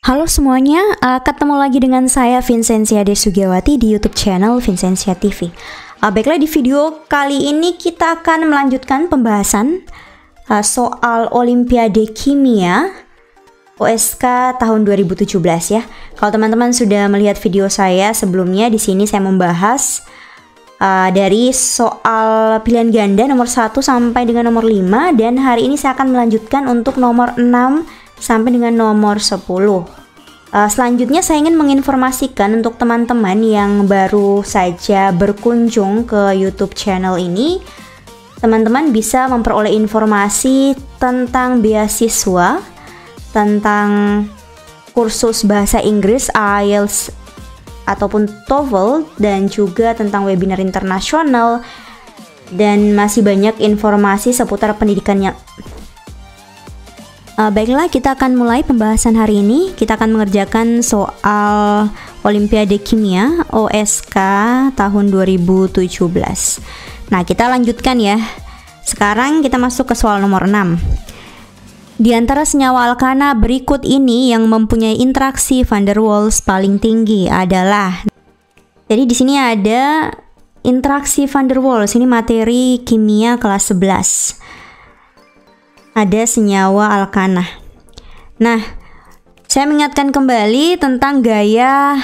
Halo semuanya, ketemu lagi dengan saya Vincentia Desugiawati di YouTube channel Vincentia TV. Baiklah, di video kali ini kita akan melanjutkan pembahasan soal Olimpiade Kimia OSK tahun 2017 ya. Kalau teman-teman sudah melihat video saya sebelumnya, di sini saya membahas dari soal pilihan ganda nomor 1 sampai dengan nomor 5, dan hari ini saya akan melanjutkan untuk nomor 6 sampai dengan nomor 10. Selanjutnya saya ingin menginformasikan untuk teman-teman yang baru saja berkunjung ke YouTube channel ini, teman-teman bisa memperoleh informasi tentang beasiswa, tentang kursus bahasa Inggris IELTS ataupun TOEFL, dan juga tentang webinar internasional, dan masih banyak informasi seputar pendidikan yang baiklah, kita akan mulai pembahasan hari ini. Kita akan mengerjakan soal Olimpiade Kimia OSK tahun 2017. Nah, kita lanjutkan ya. Sekarang kita masuk ke soal nomor 6. Di antara senyawa alkana berikut ini yang mempunyai interaksi van der Waals paling tinggi adalah. Jadi di sini ada interaksi van der Waals, ini materi kimia kelas 11. Ada senyawa alkana. Nah, saya mengingatkan kembali tentang gaya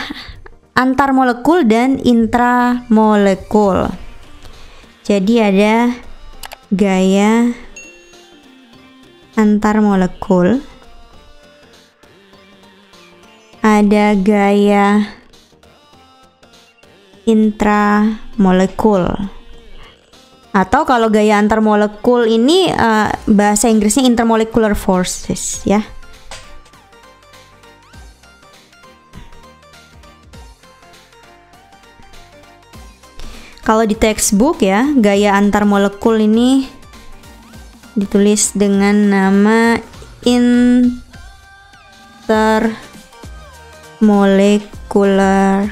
antar molekul dan intramolekul. Jadi ada gaya antar molekul, ada gaya intramolekul. Atau kalau gaya antar molekul ini bahasa Inggrisnya intermolecular forces ya. Kalau di textbook ya, gaya antar molekul ini ditulis dengan nama intermolecular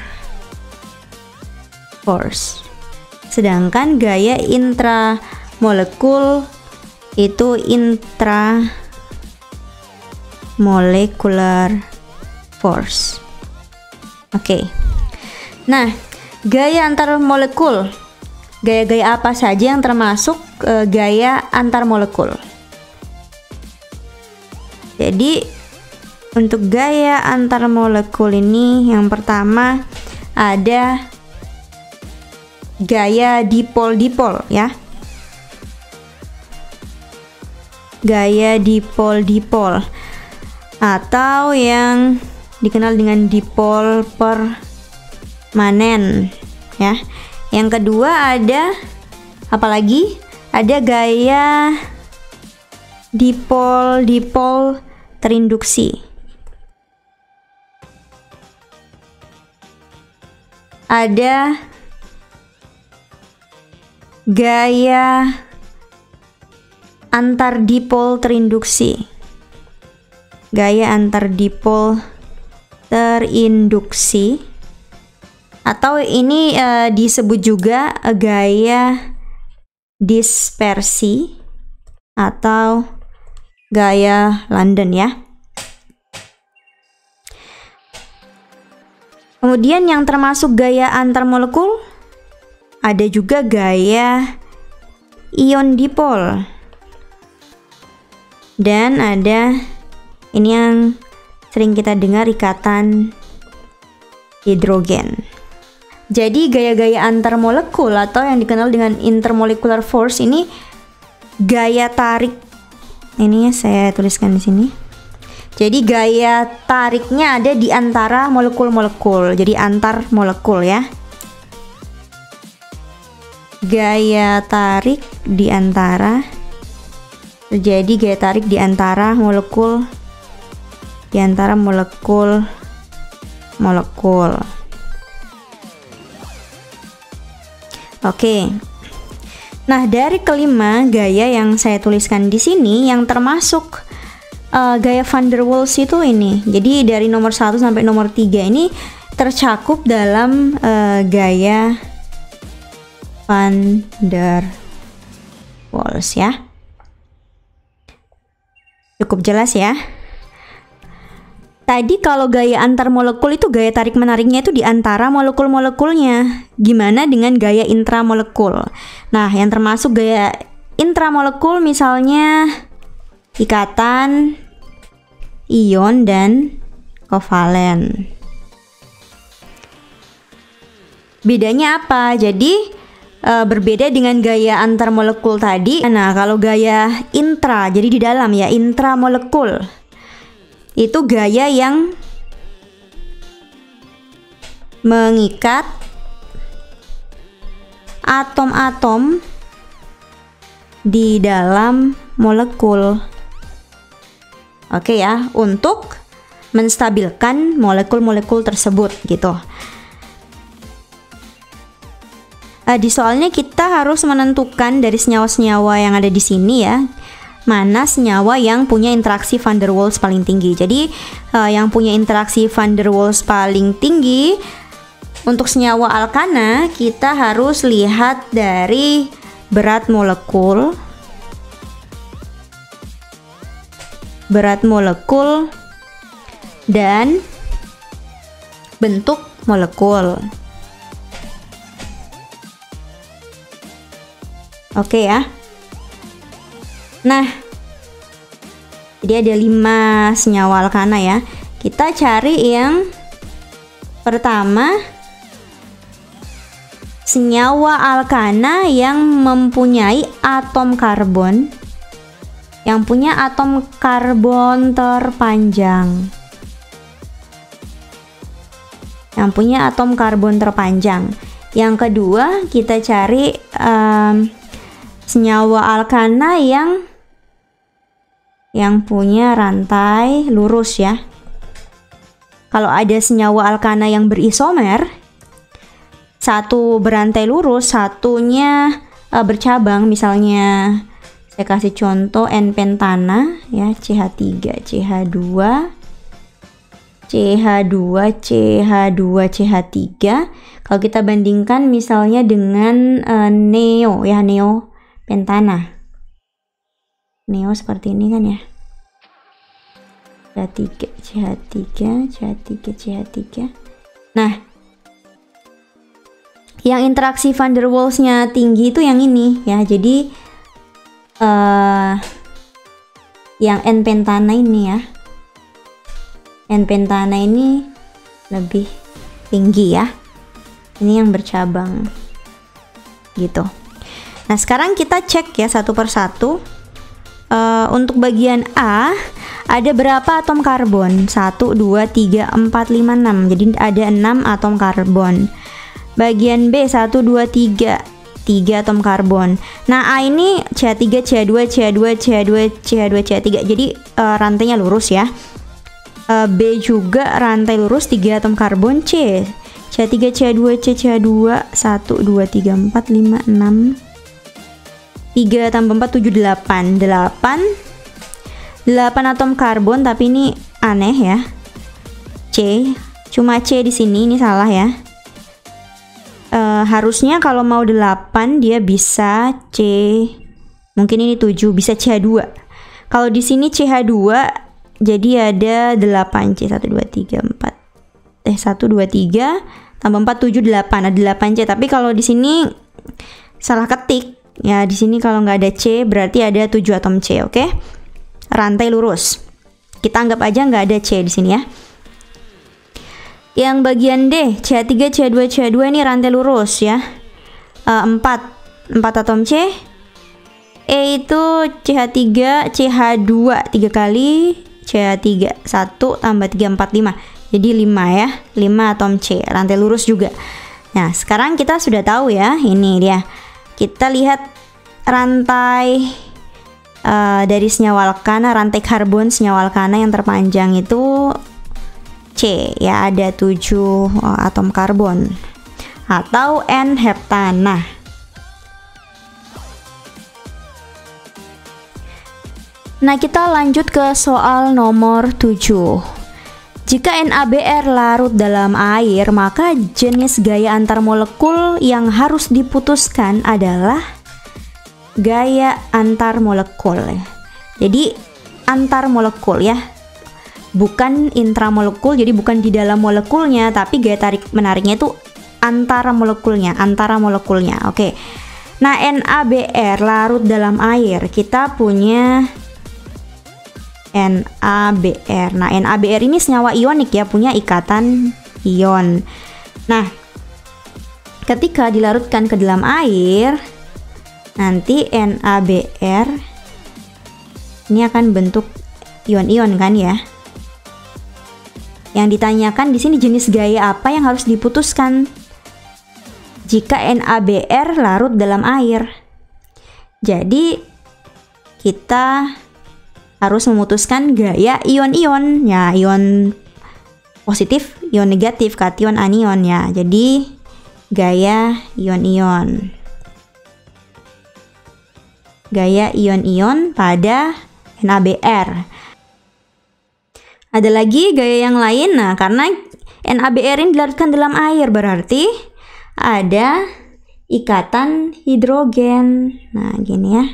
force. Sedangkan gaya intramolekul itu intramolecular force. Oke. Nah, gaya antar molekul. Gaya-gaya apa saja yang termasuk gaya antar molekul? Jadi, untuk gaya antar molekul ini yang pertama ada gaya dipol-dipol ya. Gaya dipol-dipol atau yang dikenal dengan dipol permanen ya. Yang kedua ada apalagi? Ada gaya dipol-dipol terinduksi. Ada gaya antar dipol terinduksi. Gaya antar dipol terinduksi, atau ini disebut juga gaya dispersi atau gaya London ya. Kemudian yang termasuk gaya antar molekul ada juga gaya ion dipol, dan ada ini yang sering kita dengar, ikatan hidrogen. Jadi gaya-gaya antar molekul atau yang dikenal dengan intermolecular force ini gaya tarik. Ini saya tuliskan di sini. Jadi gaya tariknya ada di antara molekul-molekul. Jadi antar molekul ya. Gaya tarik di antara, terjadi gaya tarik di antara molekul, molekul. Oke. Nah, dari kelima gaya yang saya tuliskan di sini yang termasuk gaya van der Waals itu ini. Jadi dari nomor 1 sampai nomor 3 ini tercakup dalam gaya van der Waals ya. Cukup jelas ya. tadi kalau gaya antar molekul itu gaya tarik menariknya itu di antara molekul-molekulnya. Gimana dengan gaya intramolekul? Nah, yang termasuk gaya intramolekul misalnya ikatan, ion, dan kovalen. Bedanya apa? Jadi berbeda dengan gaya antar molekul tadi. Nah, kalau gaya intra, jadi di dalam ya, intramolekul, itu gaya yang mengikat atom-atom di dalam molekul. Oke ya, untuk menstabilkan molekul-molekul tersebut gitu. Di soalnya kita harus menentukan dari senyawa-senyawa yang ada di sini ya, mana senyawa yang punya interaksi van der Waals paling tinggi. Jadi yang punya interaksi van der Waals paling tinggi untuk senyawa alkana, kita harus lihat dari berat molekul, dan bentuk molekul. Oke ya. Nah, jadi ada 5 senyawa alkana ya. Kita cari yang pertama, senyawa alkana yang mempunyai atom karbon, yang punya atom karbon terpanjang. Yang kedua, kita cari senyawa alkana yang punya rantai lurus ya. Kalau ada senyawa alkana yang berisomer, satu berantai lurus, satunya bercabang, misalnya saya kasih contoh N-pentana ya, CH3, CH2, CH2, CH2, CH3. Kalau kita bandingkan misalnya dengan neo ya, neo pentana. Neo seperti ini kan ya. CH3, CH3, CH3, CH3. Nah, yang interaksi van der Waals-nya tinggi itu yang ini ya. Jadi yang N-pentana ini ya. N-pentana ini lebih tinggi ya. Ini yang bercabang gitu. Nah, sekarang kita cek ya satu persatu. Untuk bagian A ada berapa atom karbon? 1, 2, 3, 4, 5, 6. Jadi ada 6 atom karbon. Bagian B 1, 2, 3 atom karbon. Nah, A ini CH3, CH2, CH2, CH2, CH2, CH3. Jadi rantainya lurus ya. B juga rantai lurus, 3 atom karbon. C CH3, CH2, CH2, 1, 2, 3, 4, 5, 6, 3 tambah 4, 7, 8 atom karbon, tapi ini aneh ya. C, cuma C di sini, ini salah ya. Harusnya kalau mau 8 dia bisa C, mungkin ini 7, bisa CH2. Kalau di sini CH2, jadi ada 8 C, 1, 2, 3, 4. 1, 2, 3 tambah 4, 7, 8, ada 8 C. Tapi kalau di sini salah ketik ya, di sini kalau nggak ada C berarti ada 7 atom C. Oke, rantai lurus. Kita anggap aja nggak ada C di sini ya. Yang bagian D, CH3, CH2, CH2 ini rantai lurus ya. 4 atom C. E itu CH3, CH2 3 kali, CH3 1 tambah 3, 4, 5. Jadi 5 ya, 5 atom C, rantai lurus juga. Nah, sekarang kita sudah tahu ya, ini dia. Kita lihat rantai dari senyawa alkana, rantai karbon senyawa alkana yang terpanjang itu C ya, ada 7 atom karbon atau N-heptana. Nah, kita lanjut ke soal nomor 7. Jika NaBr larut dalam air, maka jenis gaya antar molekul yang harus diputuskan adalah gaya antar molekul. Jadi antar molekul ya. bukan intramolekul, jadi bukan di dalam molekulnya, tapi gaya tarik menariknya itu antara molekulnya, Oke. Nah, NaBr larut dalam air, kita punya NaBr. Nah, NaBr ini senyawa ionik ya, punya ikatan ion. Nah, ketika dilarutkan ke dalam air, nanti NaBr ini akan bentuk ion-ion kan ya. Yang ditanyakan di sini jenis gaya apa yang harus diputuskan jika NaBr larut dalam air. Jadi kita harus memutuskan gaya ion-ion ya, ion positif, ion negatif, kation, anion ya. Jadi gaya ion-ion. Gaya ion-ion pada NaBr. Ada lagi gaya yang lain. Nah, karena NaBr ini dilarutkan dalam air, berarti ada ikatan hidrogen. Nah, gini ya.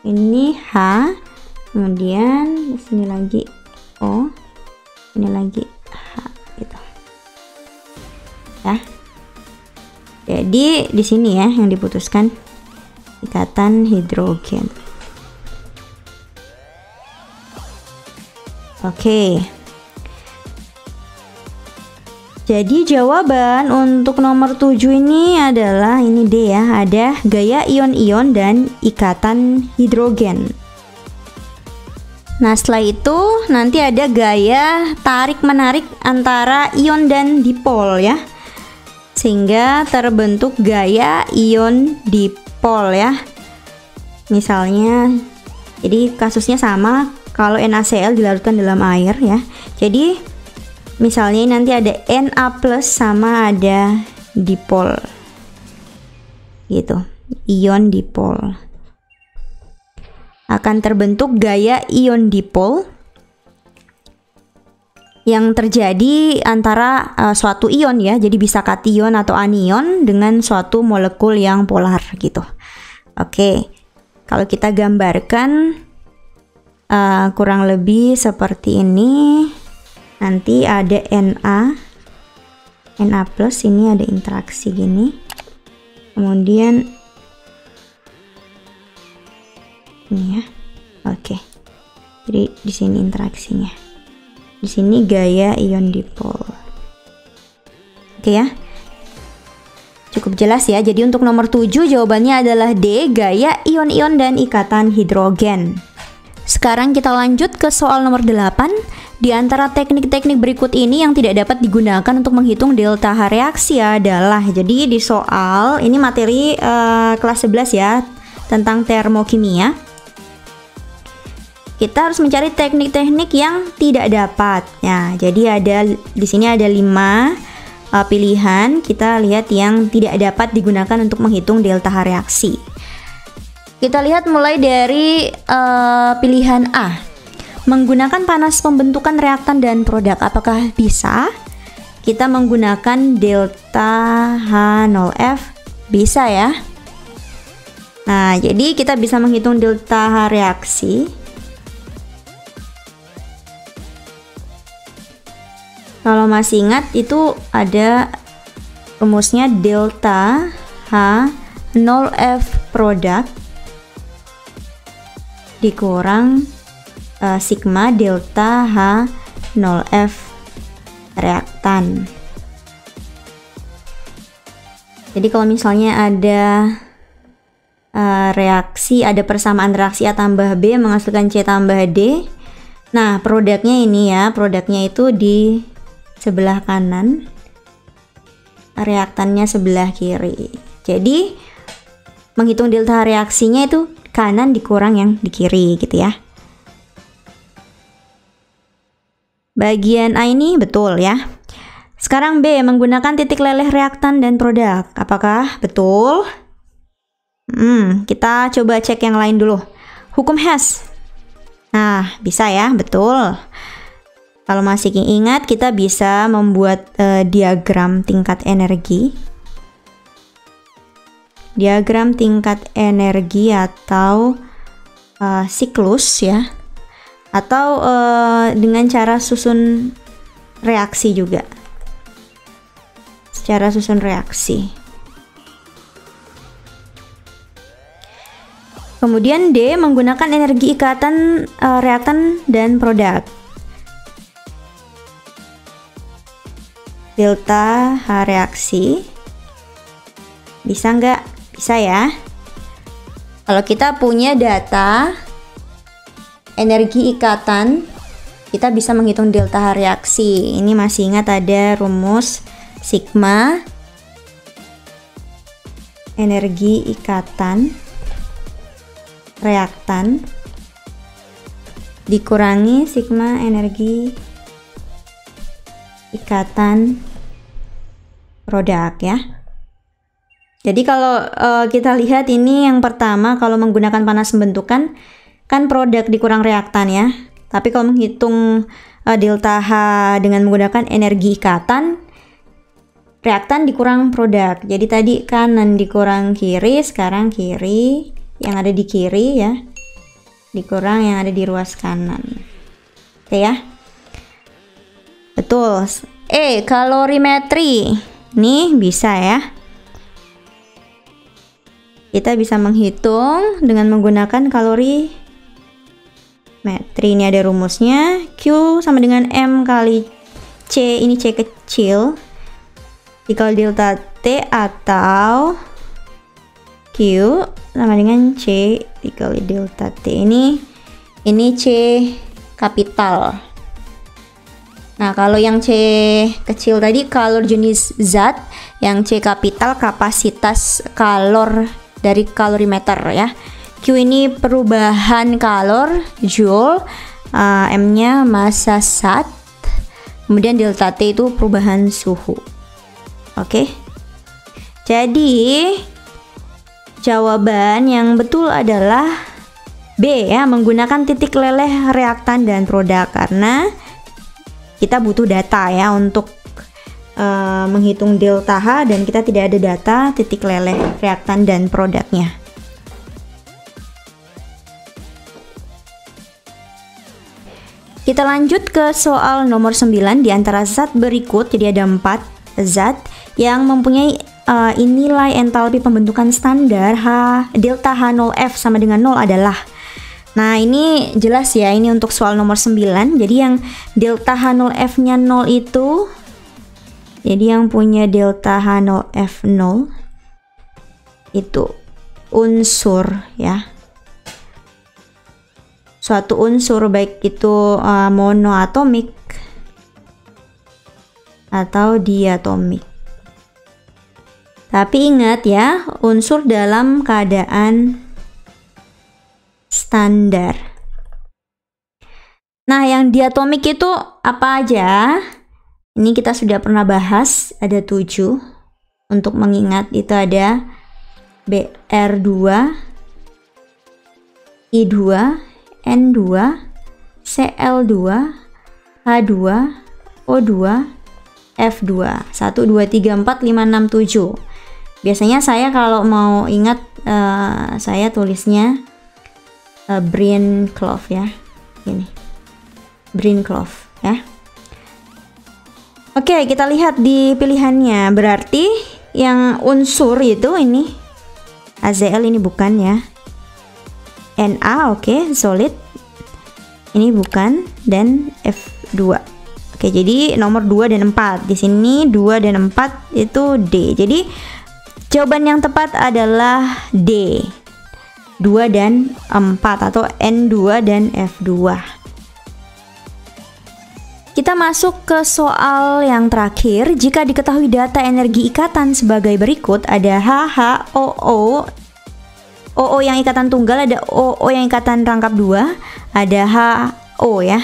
Ini H, kemudian di sini lagi O, ini lagi H gitu. Ya. Jadi di sini ya yang diputuskan ikatan hidrogen. Oke. Jadi jawaban untuk nomor 7 ini adalah ini D ya, ada gaya ion-ion dan ikatan hidrogen. Nah, setelah itu nanti ada gaya tarik-menarik antara ion dan dipol ya. Sehingga terbentuk gaya ion dipol ya. Misalnya, jadi kasusnya sama kalau NaCl dilarutkan dalam air ya. Jadi misalnya nanti ada Na plus sama ada dipol gitu, ion dipol. Akan terbentuk gaya ion dipol yang terjadi antara suatu ion ya, jadi bisa kation atau anion dengan suatu molekul yang polar gitu. Oke, kalau kita gambarkan kurang lebih seperti ini. Nanti ada Na plus, ini ada interaksi gini. Kemudian ini ya. Oke. Jadi di sini interaksinya. Di sini gaya ion dipol. Oke ya. Cukup jelas ya. Jadi untuk nomor 7 jawabannya adalah D, gaya ion-ion dan ikatan hidrogen. Sekarang kita lanjut ke soal nomor 8. Di antara teknik-teknik berikut ini yang tidak dapat digunakan untuk menghitung delta H reaksi adalah, jadi di soal ini materi kelas 11 ya, tentang termokimia. Kita harus mencari teknik-teknik yang tidak dapat. Nah, jadi ada di sini ada 5 pilihan. Kita lihat yang tidak dapat digunakan untuk menghitung delta H reaksi. Kita lihat mulai dari pilihan A. Menggunakan panas pembentukan reaktan dan produk, apakah bisa? Kita menggunakan delta H0F, bisa ya. Nah, jadi kita bisa menghitung delta H reaksi. Kalau masih ingat itu ada rumusnya delta H0F produk dikurang sigma delta H0F reaktan. Jadi kalau misalnya ada reaksi, ada persamaan reaksi A tambah B menghasilkan C tambah D. Nah, produknya ini ya, produknya itu di sebelah kanan, reaktannya sebelah kiri. Jadi menghitung delta reaksinya itu kanan dikurang yang di kiri gitu ya. Bagian A ini betul ya. Sekarang B, menggunakan titik leleh reaktan dan produk. Apakah betul? Kita coba cek yang lain dulu. Hukum Hess. Nah, bisa ya, betul. Kalau masih ingat, kita bisa membuat diagram tingkat energi. Diagram tingkat energi atau siklus ya. Atau dengan cara susun reaksi juga. Secara susun reaksi. Kemudian D menggunakan energi ikatan reaktan dan produk. Delta H reaksi. Bisa nggak? Bisa ya. Kalau kita punya data energi ikatan, kita bisa menghitung delta H reaksi. Ini masih ingat ada rumus sigma energi ikatan reaktan dikurangi sigma energi ikatan produk ya. Jadi kalau kita lihat ini yang pertama, kalau menggunakan panas pembentukan kan produk dikurang reaktan ya. Tapi kalau menghitung delta H dengan menggunakan energi ikatan, reaktan dikurang produk. Jadi tadi kanan dikurang kiri, sekarang kiri yang ada di kiri ya dikurang yang ada di ruas kanan. Oke ya. Betul. Kalorimetri. Nih bisa ya. Kita bisa menghitung dengan menggunakan kalorimetri. Ini ada rumusnya. Q sama dengan M kali C. Ini C kecil. Dikali delta T atau Q sama dengan C dikali delta T. Ini C kapital. Nah, kalau yang C kecil tadi kalor jenis zat, yang C kapital kapasitas kalor dari kalorimeter ya. Q ini perubahan kalor joule, M-nya massa zat, kemudian delta T itu perubahan suhu. Oke. Jadi jawaban yang betul adalah B ya, menggunakan titik leleh reaktan dan produk, karena kita butuh data ya untuk menghitung delta H dan kita tidak ada data titik leleh reaktan dan produknya. Kita lanjut ke soal nomor 9. Di antara zat berikut, jadi ada 4 zat yang mempunyai nilai entalpi pembentukan standar delta H0F sama dengan 0 adalah. Nah, ini jelas ya, ini untuk soal nomor 9. Jadi yang delta H0F nya 0 itu, jadi yang punya delta H0F 0 itu unsur ya, suatu unsur baik itu monoatomik atau diatomik. Tapi ingat ya, unsur dalam keadaan standar. Nah, yang diatomik itu apa aja? Ini kita sudah pernah bahas, ada 7. Untuk mengingat itu ada Br2, I2, N2, Cl2, H2, O2, F2. 1, 2, 3, 4, 5, 6, 7. Biasanya saya kalau mau ingat, saya tulisnya Brinkloff ya. Ini. Brinkloff ya. Oke, kita lihat di pilihannya. Berarti yang unsur itu ini HCl, ini bukan ya. Na, oke, solid. Ini bukan, dan F2. Oke, jadi nomor 2 dan 4. Di sini 2 dan 4 itu D. Jadi jawaban yang tepat adalah D. 2 dan 4 atau N2 dan F2. Kita masuk ke soal yang terakhir. Jika diketahui data energi ikatan sebagai berikut, ada HH, OO yang ikatan tunggal, ada OO yang ikatan rangkap 2, ada HO ya.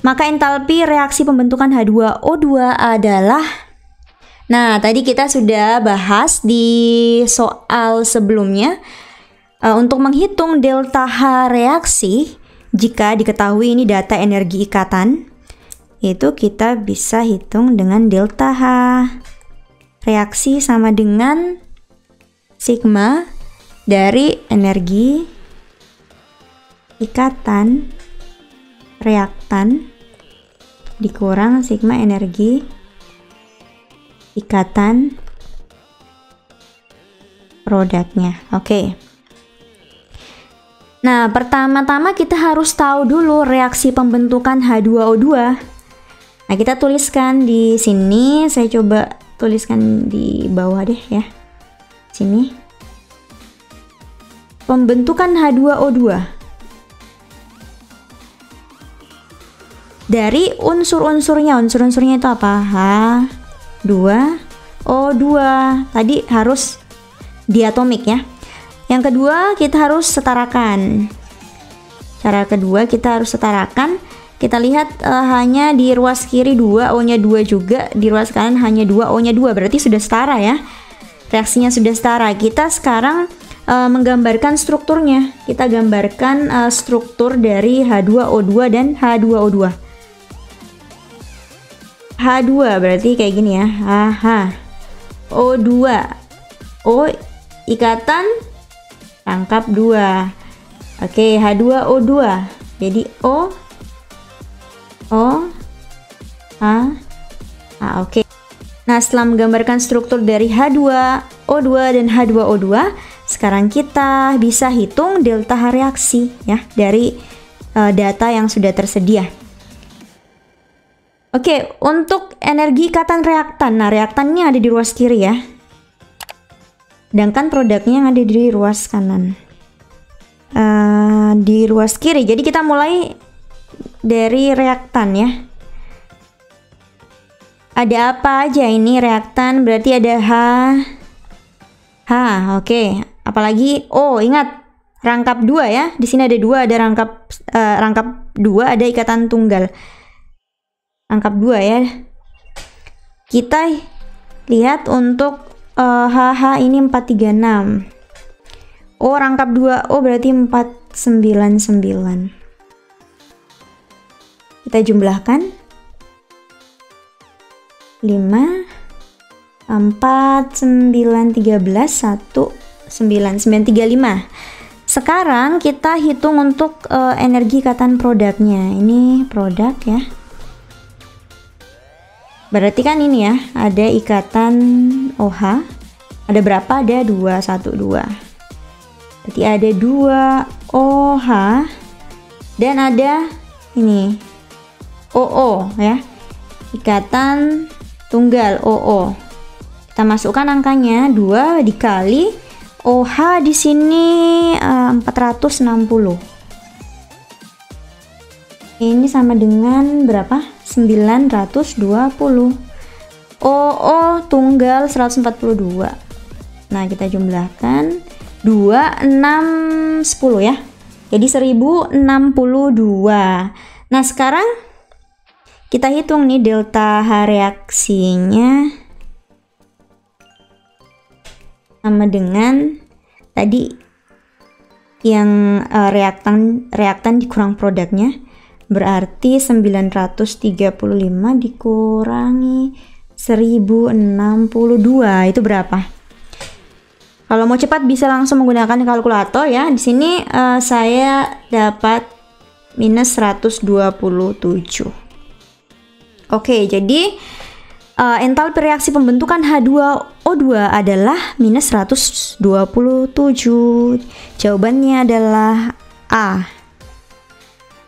Maka entalpi reaksi pembentukan H2O2 adalah, nah tadi kita sudah bahas di soal sebelumnya, untuk menghitung delta H reaksi, jika diketahui ini data energi ikatan, itu kita bisa hitung dengan delta H. Reaksi sama dengan sigma dari energi ikatan reaktan dikurang sigma energi ikatan produknya. Oke. Nah, pertama-tama kita harus tahu dulu reaksi pembentukan H2O2. Nah, kita tuliskan di sini. Saya coba tuliskan di bawah deh ya. Sini. Pembentukan H2O2. Dari unsur-unsurnya. Unsur-unsurnya itu apa? H2O2. Tadi harus diatomik ya. Yang kedua, kita harus setarakan. Cara kedua, kita harus setarakan. Kita lihat hanya di ruas kiri 2, O-nya 2 juga. Di ruas kanan hanya 2, O-nya 2. Berarti sudah setara ya. Reaksinya sudah setara. Kita sekarang menggambarkan strukturnya. Kita gambarkan struktur dari H2O2 dan H2O2. H2 berarti kayak gini ya. O2. O ikatan rangkap 2. Oke, H2O2. Jadi O oke. Nah, setelah menggambarkan struktur dari H2O2 dan H2O2, sekarang kita bisa hitung delta H reaksi ya dari data yang sudah tersedia. Oke, untuk energi ikatan reaktan. Nah, reaktannya ada di ruas kiri ya. Sedangkan produknya yang ada di ruas kanan. Di ruas kiri. Jadi kita mulai dari reaktan ya. Ada apa aja ini reaktan? Berarti ada oke. Apalagi ingat rangkap 2 ya. Di sini ada 2, ada rangkap 2, ada ikatan tunggal. Rangkap 2 ya. Kita lihat untuk HH ini 436. Rangkap 2 berarti 499. Kita jumlahkan 5 4 9 13 1 9 935. Sekarang kita hitung untuk energi ikatan produknya. Ini produk ya. Berarti kan ini ya, ada ikatan OH. Ada berapa? Ada 2, 1, 2. Berarti ada 2 OH dan ada ini OO ya. Ikatan tunggal OO. Kita masukkan angkanya 2 dikali OH di sini 460. Ini sama dengan berapa? 920. OO tunggal 142. Nah, kita jumlahkan 2, 6, 10 ya. Jadi 1062. Nah, sekarang kita hitung nih delta H reaksinya sama dengan tadi yang reaktan dikurang produknya. Berarti 935 dikurangi 1062 itu berapa? Kalau mau cepat bisa langsung menggunakan kalkulator ya. Di sini saya dapat minus 127. Oke, jadi entalpi reaksi pembentukan H2O2 adalah minus 127. Jawabannya adalah A.